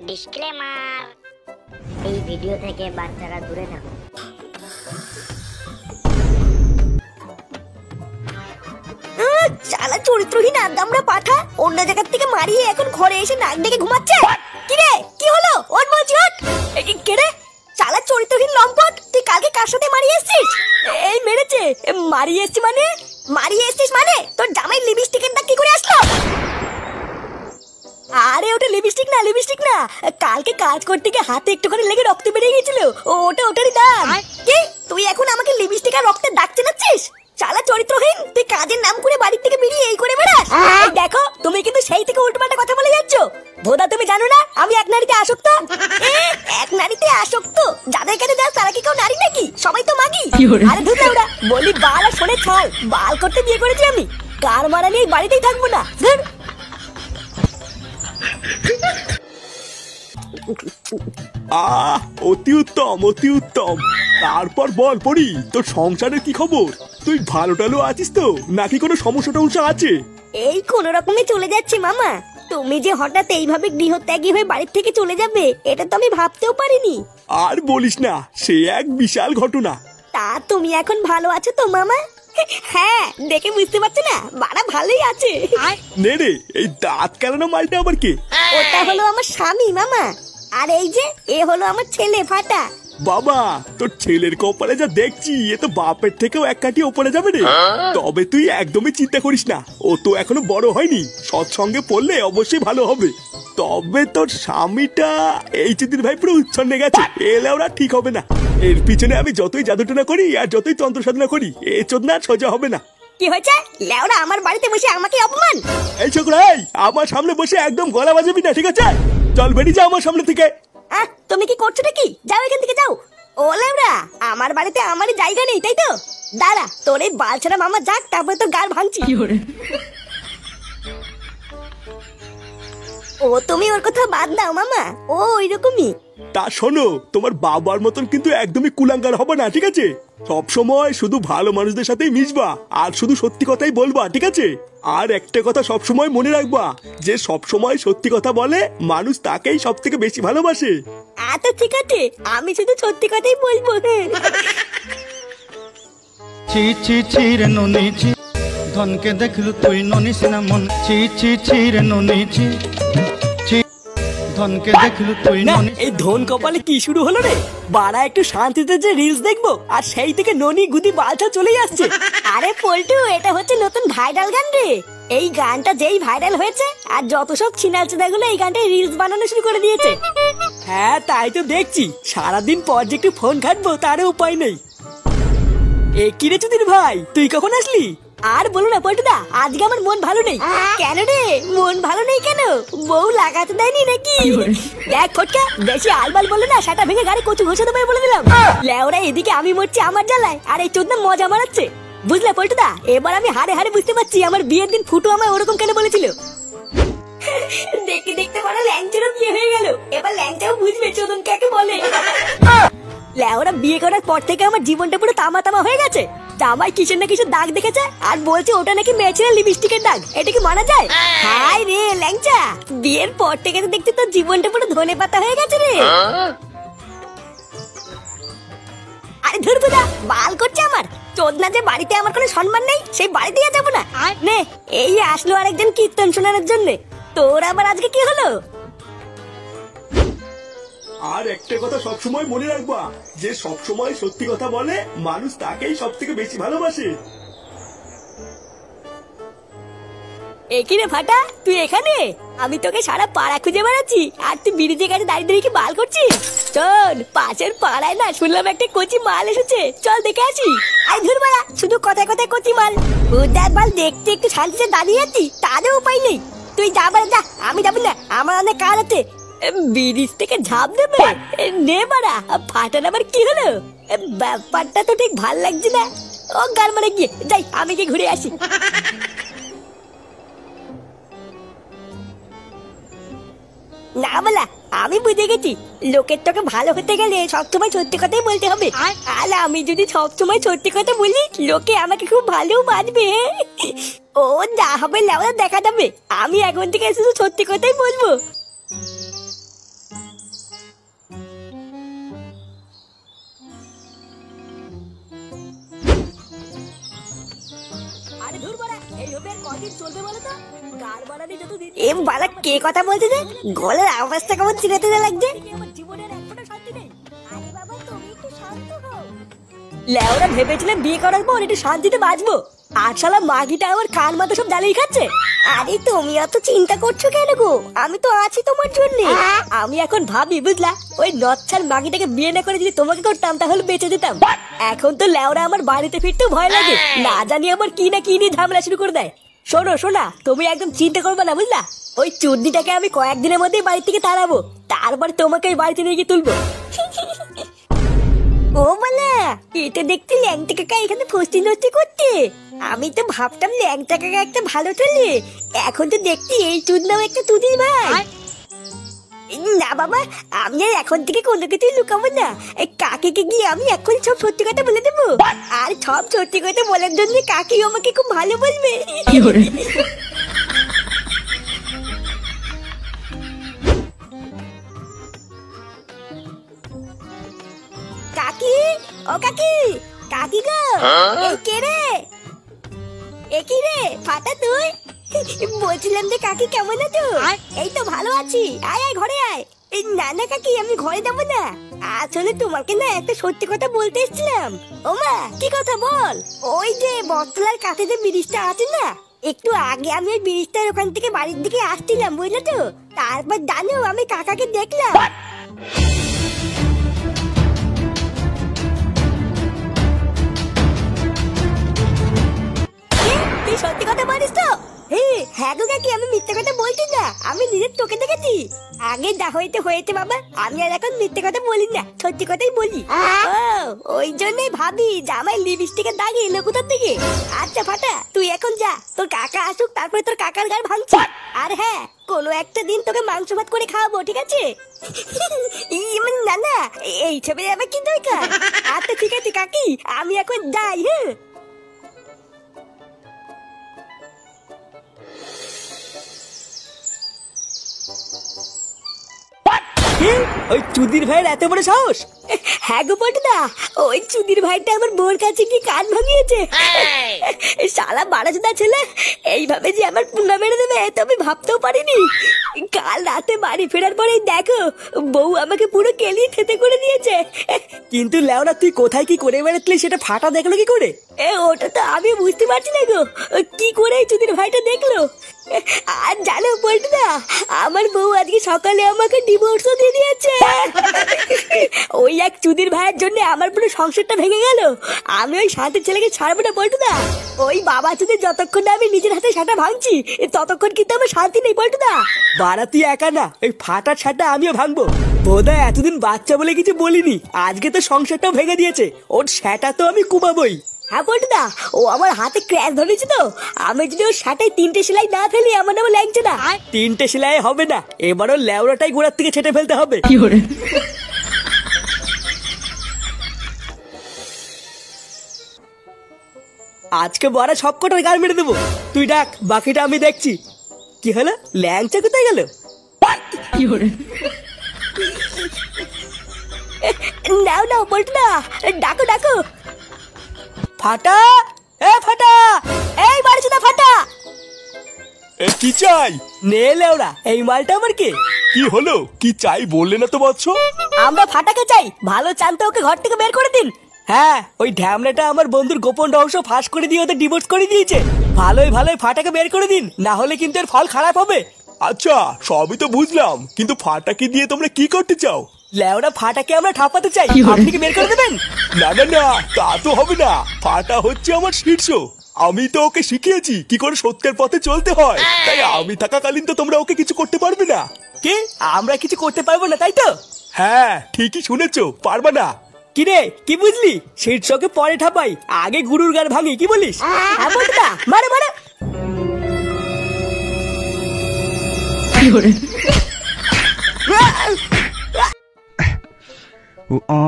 Disclaimer, এই video থেকে বাচ্চারা দূরে থাকুন। শালা চরিত্রহীন আদামরা পাঠা অন্য জায়গা থেকে মারিয়ে এখন ঘরে এসে নাক ডেকে ঘুমাচ্ছে। কি রে, কি হলো? ওর বলছি ওঠ। কে রে? শালা চরিত্রহীন লম্পট, তুই কালকে কার সাথে মারিয়ে এসেছিস? এই মেরেছে। মারিয়ে এসেছিস মানে? মারিয়ে এসেছিস মানে তোর জামাই লিপস্টিকের দাগ কি করে আসলো? আরে ওটা লিপস্টিক না, লিপস্টিক না, কালকে কাজ করতে গিয়ে হাতে একটুখানি লেগে রক্ত বেরিয়ে গেছিল, ওটারই দাগ। কি তুই এখন আমাকে লিপস্টিক আর রক্তের দাগ চেনাচ্ছিস? শালা চরিত্রহীন, তুই কাজের নাম করে বাড়ির থেকে বেরিয়ে এই করে বেড়াস। দেখো তুমি কিন্তু সেই থেকে উল্টোপাল্টা কথা বলে যাচ্ছ। ভোদা তুমি জানো না আমি এক নারীতে আসক্ত? এক নারীতে আসক্ত? যাদের কাছে যাস তারা কি কেউ নারী নাকি? সবাই তো মাগি। আরে ধুর না ওরা, বলি বাল আর শোনে ছাল, বাল করতে বিয়ে করেছি আমি, কার মারা নিয়ে বাড়িতেই থাকবো না। ধুর। অতি উত্তম, অতি উত্তম। তারপর বল পড়ি, তোর সংসারের কি খবর? তুই ভালো টালো আছিস তো, নাকি কোনো সমস্যা টমস্যা আছে? এই কোন রকমে চলে যাচ্ছি মামা। তুমি যে হঠাৎ এইভাবে গৃহত্যাগী হয়ে বাড়ির থেকে চলে যাবে এটা তো আমি ভাবতেও পারিনি। আর বলিস না, সে এক বিশাল ঘটনা। তা তুমি এখন ভালো আছো তো মামা? হ্যাঁ, দেখে বুঝতে পারছো না বাড়া ভালোই আছে। নে রে, এই দাঁত কেলানো মালটা আবার কে? ওটা হলো আমার স্বামী মামা, আর এই যে এ হলো আমার ছেলে ফাটা। বাবা, তোর ছেলের কপালে যা দেখছি, এ তো বাপের থেকেও এক কাঠি ওপরে যাবে রে। তবে তুই একদমই চিন্তা করিস না, ও তো এখনো বড় হয়নি, সৎসঙ্গে পড়লে অবশ্যই ভালো হবে। তবে তোর স্বামীটা এই চিদির ভাই পুরো উচ্ছন্নে গেছে, এলে ওরা ঠিক হবে না। এর পিছনে আমি যতই জাদুটনা করি আর যতই তন্ত্র সাধনা করি, এ চোদনা সোজা হবে না। কি হয়েছে? লেওরা আমার বাড়িতে বসে আমাকে অপমান। এই ছোকরা, এই আমার সামনে বসে একদম গলা বাজাবি না, ঠিক আছে? চল বেরিয়ে যা আমার সামনে থেকে। তুমি কি করছো নাকি? যাও এখান থেকে যাও। ও লেওরা, আমার বাড়িতে আমারই জায়গা নেই তাই তো? দাঁড়া, তোর এই বালছাড়া মামা যাক, তারপরে তোর গাল ভাঙছি। ও তুমি ওর কথা বাদ দাও মামা, ও ওইরকমই। তা শোনো, তোমার বাবার মতন কিন্তু একদমই কুলাঙ্গার হবে না, ঠিক আছে? সব সময় শুধু ভালো মানুষদের সাথেই মিশবা আর শুধু সত্যি কথাই বলবা, ঠিক আছে? আর একটা কথা সব সময় মনে রাখবা, যে সব সময় সত্যি কথা বলে মানুষ তাকেই সব থেকে বেশি ভালোবাসে। আচ্ছা ঠিক আছে, আমি শুধু সত্যি কথাই বলবো। ছি ছি ছি রে ননি ছি, ধনকে দেখলু তুই ননিস না মন। ছি ছি ছি রে ননি ছি, ধনকে দেখলু তুই ননি। এই ধন কপালে কি শুরু হলো রে? বাড়া একটু শান্তিতে যে রিলস দেখবো আর সেই থেকে ননি গুদি বালটা চলেই আসছে। আরে পল্টু, এটা হচ্ছে নতুন ভাইরাল গান রে। এই গানটা যেই ভাইরাল হয়েছে আর যত সব ছিনালচেদাগুলো এই গানটায় রিলস বানানো শুরু করে দিয়েছে। হ্যাঁ তাই তো দেখছি, সারাদিন পর যে একটু ফোন ঘাটবো তারও উপায় নেই। এ কি রে চুদির ভাই, তুই কখন আসলি? আর বলো না পল্টুদা, আজকে আমার মন ভালো নেই। কেন রে, মন ভালো নেই কেন? বউ লাগাতে দেয়নি নাকি? দেখ ফটকা, বেশি আলবাল বলে না সেটা ভেঙে গাড়ি কচু ঘষে দেবে বলে দিলাম। লেওরা এদিকে আমি মরছি আমার জ্বালায়, আর এই চোদনা মজা মারাচ্ছে। বুঝলে পল্টুদা, এবার আমি হারে হারে বুঝতে পারছি আমার বিয়ের দিন ফুটু আমায় ওরকম কেন বলেছিল। দেখতে দেখতে বড় ল্যাংচারও বিয়ে হয়ে গেল, এবার ল্যাংচাও বুঝবে চোদন কাকে বলে। লেওরা বিয়ে করার পর থেকে আমার জীবনটা পুরো তামা তামা হয়ে গেছে। জামাই কিসের না কিসের দাগ দেখেছে আর বলছে ওটা নাকি মেয়েছেলে লিপস্টিকের দাগ। এটা কি মানা যায়? হাই রে ল্যাংচা, বিয়ের পর থেকে তো দেখছি তোর জীবনটা পুরো ধনে পাতা হয়ে গেছে রে। আরে ধুর বুদা, বাল করছে আমার চোদনা যে বাড়িতে আমার কোনো সম্মান নেই, সেই বাড়িতে যাবো না। নে, এই আসলো আরেকজন কীর্তন শোনানোর জন্য। তোর আবার আজকে কি হলো? আর একটা কথা সব সময় মনে রাখবা, যে সব সময় সত্যি কথা বলে মানুষ তাকেই সব থেকে বেশি ভালোবাসে। একই রে ফাটা, তুই এখানে? আমি তোকে সারা পাড়া খুঁজে বেড়াচ্ছি আর তুই ব্রিজের কাছে দাঁড়িয়ে দাঁড়িয়ে কি বাল করছিস? চল, পাশের পাড়ায় না শুনলাম একটা কচি মাল এসেছে, চল দেখে আসি। আই ধুর বাড়া, শুধু কথায় কথায় কচি মাল। উদার মাল দেখতে একটু শান্তিতে দাঁড়িয়ে আছি, তারও উপায় নেই। তুই যা বাড়া যা, আমি যাবো না, আমার অনেক কাজ আছে। ব্রিজ থেকে ঝাঁপ দেবে? নে বাড়া, ফাটার আবার কি হলো? ব্যাপারটা তো ঠিক ভাল লাগছে না। ও গার মারে গিয়ে যাই, আমি কি ঘুরে আসি। না বলা, আমি বুঝে গেছি, লোকের তোকে ভালো হতে গেলে সবসময় সত্যি কথাই বলতে হবে। আর আমি যদি সবসময় সত্যি কথা বলি, লোকে আমাকে খুব ভালো বাঁধবে। ও যা হবে লেওয়া দেখা যাবে, আমি এখন থেকে শুধু সত্যি কথাই বলবো। এ বালা কে কথা বলছে যে গলার আওয়াজটা কেমন চিনাতে লাগছে। লেওরা ভেবেছিলাম বিয়ে করার পর একটু শান্তিতে বাঁচবো, আর শালা মাগিটা আমার কান মাথা সব জ্বালিয়ে খাচ্ছে। আরে তুমি এত চিন্তা করছো কেন গো, আমি তো আছি তোমার জন্য। আমি এখন ভাবি বুঝলা, ওই নচ্ছার মাগিটাকে বিয়ে না করে যদি তোমাকে করতাম তাহলে বেঁচে দিতাম। এখন তো লেওরা আমার বাড়িতে ফিরতেও ভয় লাগে, না জানি আমার কি না কি নিয়ে ঝামেলা শুরু করে দেয়। শোনো শোনা, তুমি একদম চিন্তা করবে না বুঝলা, ওই চুদ্দিটাকে আমি কয়েকদিনের মধ্যেই বাড়ি থেকে তাড়াবো, তারপর তোমাকে ওই বাড়িতে নিয়ে গিয়ে তুলবো। ও বলা, এটা দেখতে ল্যাংটা কাকা এখানে ফস্তি নষ্টি করতে। আমি তো ভাবতাম ল্যাংটা কাকা একটা ভালো ছেলে, এখন তো দেখছি এই চুদ নাও একটা চুদির ভাই। না বাবা, আমি আর এখন থেকে কোনো কিছুই লুকাবো না। কাকিকে গিয়ে আমি এখন সব সত্যি কথা বলে দেবো, আর সব সত্যি কথা বলার জন্য কাকি আমাকে খুব ভালো বলবে। কাকি, ও কাকি, কাকি গো, এই কে রে? এ কি রে ফাটা তুই? বলছিলাম যে কাকি কেমন আছো? এই তো ভালো আছি, আয় আয় ঘরে আয়। এই না না কাকি, আমি ঘরে যাবো না, আসলে তোমাকে না একটা সত্যি কথা বলতে এসেছিলাম। ওমা কি কথা বল? ওই যে বটতলার কাছে যে ব্রিজটা আছে না, একটু আগে আমি ওই ব্রিজটার ওখান থেকে বাড়ির দিকে আসছিলাম বুঝলে তো, তারপর জানো আমি কাকাকে দেখলাম। সত্যি কথা বলিস তো? হ্যাঁ গো কাকি, আমি মিথ্যে কথা বলছি না, আমি নিজের চোখে দেখেছি। আগে যা হইতে হয়েছে বাবা, আমি আর এখন মিথ্যে কথা বলি না, সত্যি কথাই বলি। ওই জন্যই ভাবি জামাই লিপস্টিকের দাগ এলো কোথার থেকে। আচ্ছা ফাটা, তুই এখন যা, তোর কাকা আসুক তারপরে তোর কাকার গায়ে ভাঙছি। আর হ্যাঁ, কোনো একটা দিন তোকে মাংস ভাত করে খাওয়াবো, ঠিক আছে? না না, এই ছবি আবার কি দরকার? আচ্ছা ঠিক আছে কাকি, আমি এখন যাই। হ্যাঁ ওই চুদির ভাইয়ের এত বড় সাহস? হ্যাঁ গো পটুদা, ওই চুদির ভাইটা আমার বোর কাছে কি কান ভাঙিয়েছে। শালা বাড়াচোদা ছেলে, এইভাবে যে আমার পুঙ্গা মেরে দেবে তো আমি ভাবতেও পারিনি। কাল রাতে বাড়ি ফেরার পরেই দেখো বউ আমাকে পুরো কেলিয়ে থেতে করে দিয়েছে। কিন্তু লেওরা তুই কোথায় কি করে বেড়াতলি সেটা ফাটা দেখলো কি করে? ওটা তো আমি বুঝতে পারছি না গো, কি করে এই চুদির ভাইটা দেখলো। আর জানো পল্টুদা, আমার বউ আজকে সকালে আমাকে ডিভোর্সও দিয়ে দিয়েছে। ওই এক চুদির ভাইয়ের জন্য আমার পুরো সংসারটা ভেঙে গেল। আমি ওই শান্তির ছেলেকে ছাড়বো না পল্টুদা। ওই বাবা চুদির যতক্ষণ না আমি নিজের হাতে সাটা ভাঙছি ততক্ষণ কিন্তু আমার শান্তি নেই পল্টুদা। বাড়া তুই একা না, ওই ফাটা ছাটা আমিও ভাঙবো। বোধহয় এতদিন বাচ্চা বলে কিছু বলিনি, আজকে তো সংসারটাও ভেঙে দিয়েছে, ওর সেটা তো আমি কুবাবই। হ্যাঁ পল্টুদা, ও আমার হাতে ক্র্যাশ ধরেছে তো, আমি যদি ওর শাটায় 3টে সেলাই না ফেলি আমার নামে লাগছে না। 3টে সেলাই হবে না, এবারও লেওড়াটাই গোড়ার থেকে ছেটে ফেলতে হবে। আজকে বড় সব কটার গাল মেরে দেবো, তুই ডাক, বাকিটা আমি দেখছি। কি হলো, ল্যাংচা কোথায় গেল? নাও নাও পল্টুদা, ডাকো ডাকো। ফাটা, এ ফাটা, এই বাড়িতে না ফাটা। কি চাই? নে লেওড়া, এই মালটা আমার কে? কি হলো, কি চাই বললে না তো বৎস? আমরা ফাটাকে চাই, ভালো চানতে ওকে ঘর থেকে বের করে দিন। হ্যাঁ, ওই ঢ্যামলাটা আমার বন্ধুর গোপন রহস্য ফাঁস করে দিয়ে ওদের ডিভোর্স করে দিয়েছে। ভালোই ভালোই ফাটাকে বের করে দিন, না হলে কিন্তু এর ফল খারাপ হবে। আচ্ছা সবই তো বুঝলাম, কিন্তু ফাটাকে দিয়ে তোমরা কি করতে চাও? লেওড়া ফাটাকে আমরা ঠাপাতে চাই, আপনি কি বের করে দেবেন? না না না, তা তো হবে না, ফাটা হচ্ছে আমার শীর্ষ, আমি তো ওকে শিখিয়েছি কি করে সত্যের পথে চলতে হয়, তাই আমি থাকাকালীন তো তোমরা ওকে কিছু করতে পারবে না। কি, আমরা কিছু করতে পারবো না তাই তো? হ্যাঁ ঠিকই শুনেছো, পারবা না। কি রে, কি বুঝলি? শীর্ষকে পরে ঠাপাই, আগে গুরুর গান ভাঙি, কি বলিস? হ্যাঁ বলটা, মারে মারে। ও